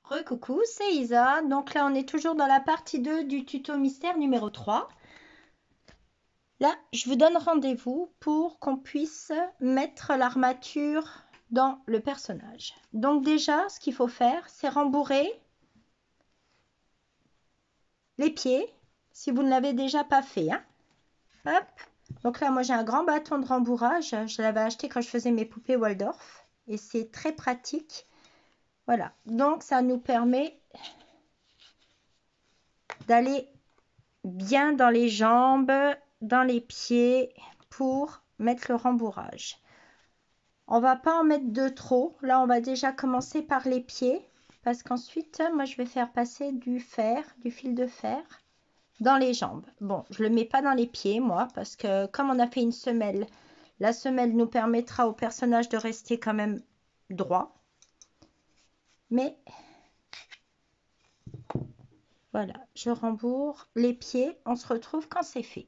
Recoucou, c'est Isa. Donc là, on est toujours dans la partie 2 du tuto mystère numéro 3. Là, je vous donne rendez-vous pour qu'on puisse mettre l'armature dans le personnage. Donc déjà, ce qu'il faut faire, c'est rembourrer les pieds, si vous ne l'avez déjà pas fait, hein. Hop. Donc là, moi, j'ai un grand bâton de rembourrage. Je l'avais acheté quand je faisais mes poupées Waldorf. Et c'est très pratique. Voilà. Donc, ça nous permet d'aller bien dans les jambes, dans les pieds pour mettre le rembourrage. On va pas en mettre de trop. Là, on va déjà commencer par les pieds parce qu'ensuite, moi, je vais faire passer du fer, du fil de fer dans les jambes. Bon, je le mets pas dans les pieds, moi, parce que comme on a fait une semelle, la semelle nous permettra au personnage de rester quand même droit. Mais voilà, je rembourre les pieds. On se retrouve quand c'est fait.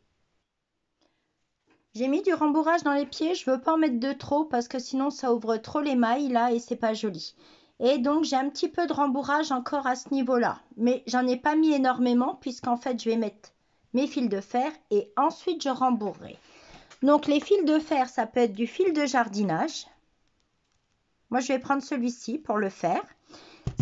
J'ai mis du rembourrage dans les pieds, je veux pas en mettre de trop parce que sinon ça ouvre trop les mailles là et c'est pas joli. Et donc j'ai un petit peu de rembourrage encore à ce niveau-là. Mais j'en ai pas mis énormément puisqu'en fait je vais mettre mes fils de fer et ensuite je rembourrerai. Donc les fils de fer, ça peut être du fil de jardinage. Moi je vais prendre celui-ci pour le faire.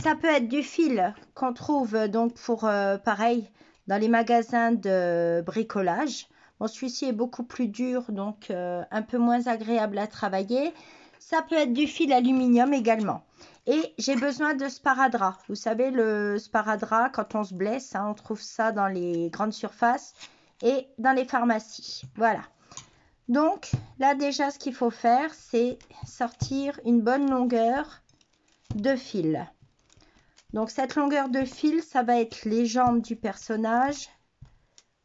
Ça peut être du fil qu'on trouve donc pour pareil dans les magasins de bricolage. Bon, celui-ci est beaucoup plus dur, donc un peu moins agréable à travailler. Ça peut être du fil aluminium également. Et j'ai besoin de sparadrap. Vous savez, le sparadrap, quand on se blesse, hein, on trouve ça dans les grandes surfaces et dans les pharmacies. Voilà. Donc là déjà, ce qu'il faut faire, c'est sortir une bonne longueur de fil. Donc cette longueur de fil, ça va être les jambes du personnage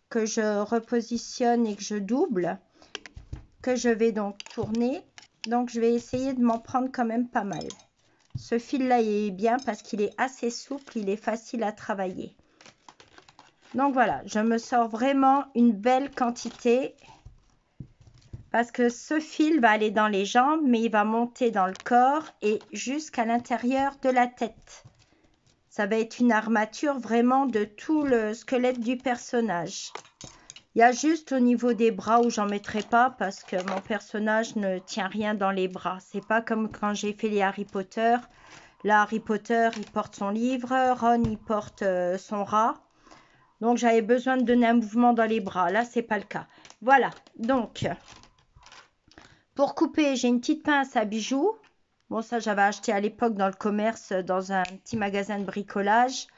que je repositionne et que je double, que je vais donc tourner. Donc je vais essayer de m'en prendre quand même pas mal. Ce fil-là est bien parce qu'il est assez souple, il est facile à travailler. Donc voilà, je me sors vraiment une belle quantité parce que ce fil va aller dans les jambes, mais il va monter dans le corps et jusqu'à l'intérieur de la tête. Ça va être une armature vraiment de tout le squelette du personnage. Il y a juste au niveau des bras où j'en mettrai pas parce que mon personnage ne tient rien dans les bras. C'est pas comme quand j'ai fait les Harry Potter. Là, Harry Potter, il porte son livre. Ron, il porte son rat. Donc, j'avais besoin de donner un mouvement dans les bras. Là, c'est pas le cas. Voilà. Donc, pour couper, j'ai une petite pince à bijoux. Bon, ça, j'avais acheté à l'époque dans le commerce, dans un petit magasin de bricolage.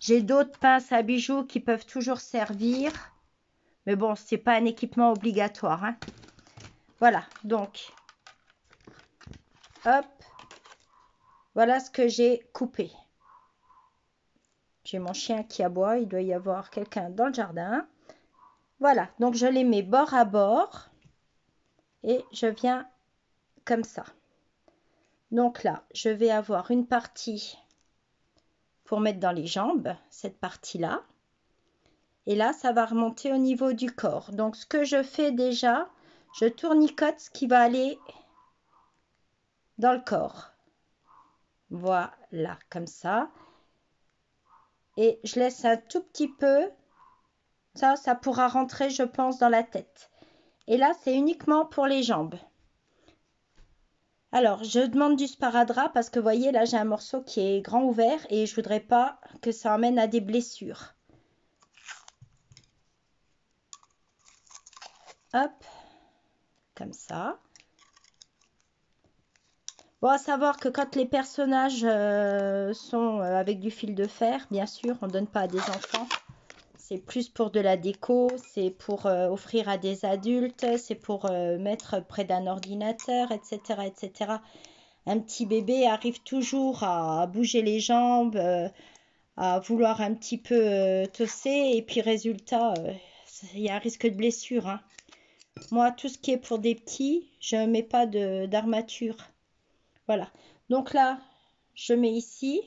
J'ai d'autres pinces à bijoux qui peuvent toujours servir. Mais bon, c'est pas un équipement obligatoire, hein. Voilà, donc, hop. Voilà ce que j'ai coupé. J'ai mon chien qui aboie. Il doit y avoir quelqu'un dans le jardin. Voilà, donc je les mets bord à bord. Et je viens comme ça. Donc là, je vais avoir une partie pour mettre dans les jambes, cette partie-là. Et là, ça va remonter au niveau du corps. Donc, ce que je fais déjà, je tournicote ce qui va aller dans le corps. Voilà, comme ça. Et je laisse un tout petit peu. Ça pourra rentrer, je pense, dans la tête. Et là, c'est uniquement pour les jambes. Alors, je demande du sparadrap parce que, vous voyez, là, j'ai un morceau qui est grand ouvert et je voudrais pas que ça emmène à des blessures. Hop, comme ça. Bon, à savoir que quand les personnages sont avec du fil de fer, bien sûr, on ne donne pas à des enfants. C'est plus pour de la déco, c'est pour offrir à des adultes, c'est pour mettre près d'un ordinateur, etc., etc. Un petit bébé arrive toujours à bouger les jambes, à vouloir un petit peu tosser, et puis résultat, il y a un risque de blessure, hein. Moi, tout ce qui est pour des petits, je ne mets pas d'armature. Voilà. Donc là, je mets ici.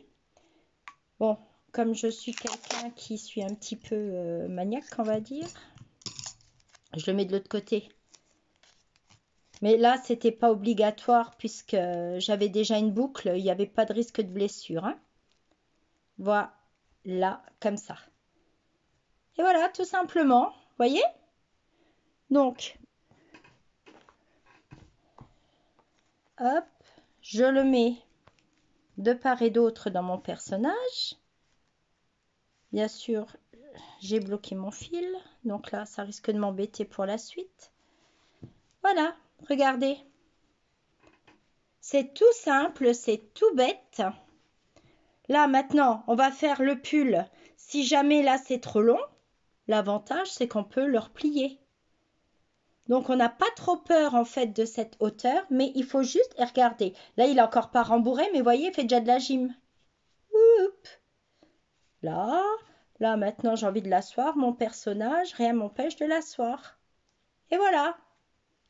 Bon, comme je suis quelqu'un qui suis un petit peu maniaque, on va dire, je le mets de l'autre côté. Mais là, c'était pas obligatoire puisque j'avais déjà une boucle. Il n'y avait pas de risque de blessure, hein. Voilà, comme ça. Et voilà, tout simplement, voyez? Donc, hop, je le mets de part et d'autre dans mon personnage. Bien sûr, j'ai bloqué mon fil, donc là, ça risque de m'embêter pour la suite. Voilà, regardez. C'est tout simple, c'est tout bête. Là, maintenant, on va faire le pull. Si jamais là, c'est trop long, l'avantage, c'est qu'on peut le replier. Donc, on n'a pas trop peur, en fait, de cette hauteur, mais il faut juste, et regardez, là, il n'est encore pas rembourré, mais voyez, il fait déjà de la gym. Oup. Là, maintenant, j'ai envie de l'asseoir, mon personnage, rien m'empêche de l'asseoir. Et voilà.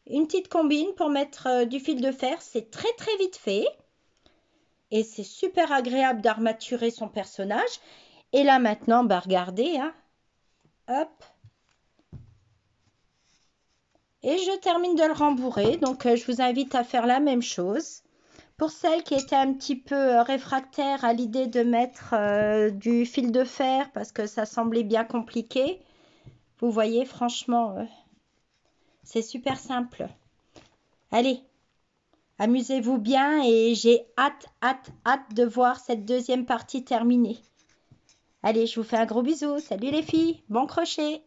Une petite combine pour mettre du fil de fer, c'est très très vite fait. Et c'est super agréable d'armaturer son personnage. Et là maintenant, bah regardez, hein. Hop. Et je termine de le rembourrer. Donc je vous invite à faire la même chose. Pour celles qui étaient un petit peu réfractaires à l'idée de mettre du fil de fer parce que ça semblait bien compliqué, vous voyez, franchement, c'est super simple. Allez, amusez-vous bien et j'ai hâte de voir cette deuxième partie terminée. Allez, je vous fais un gros bisou. Salut les filles, bon crochet!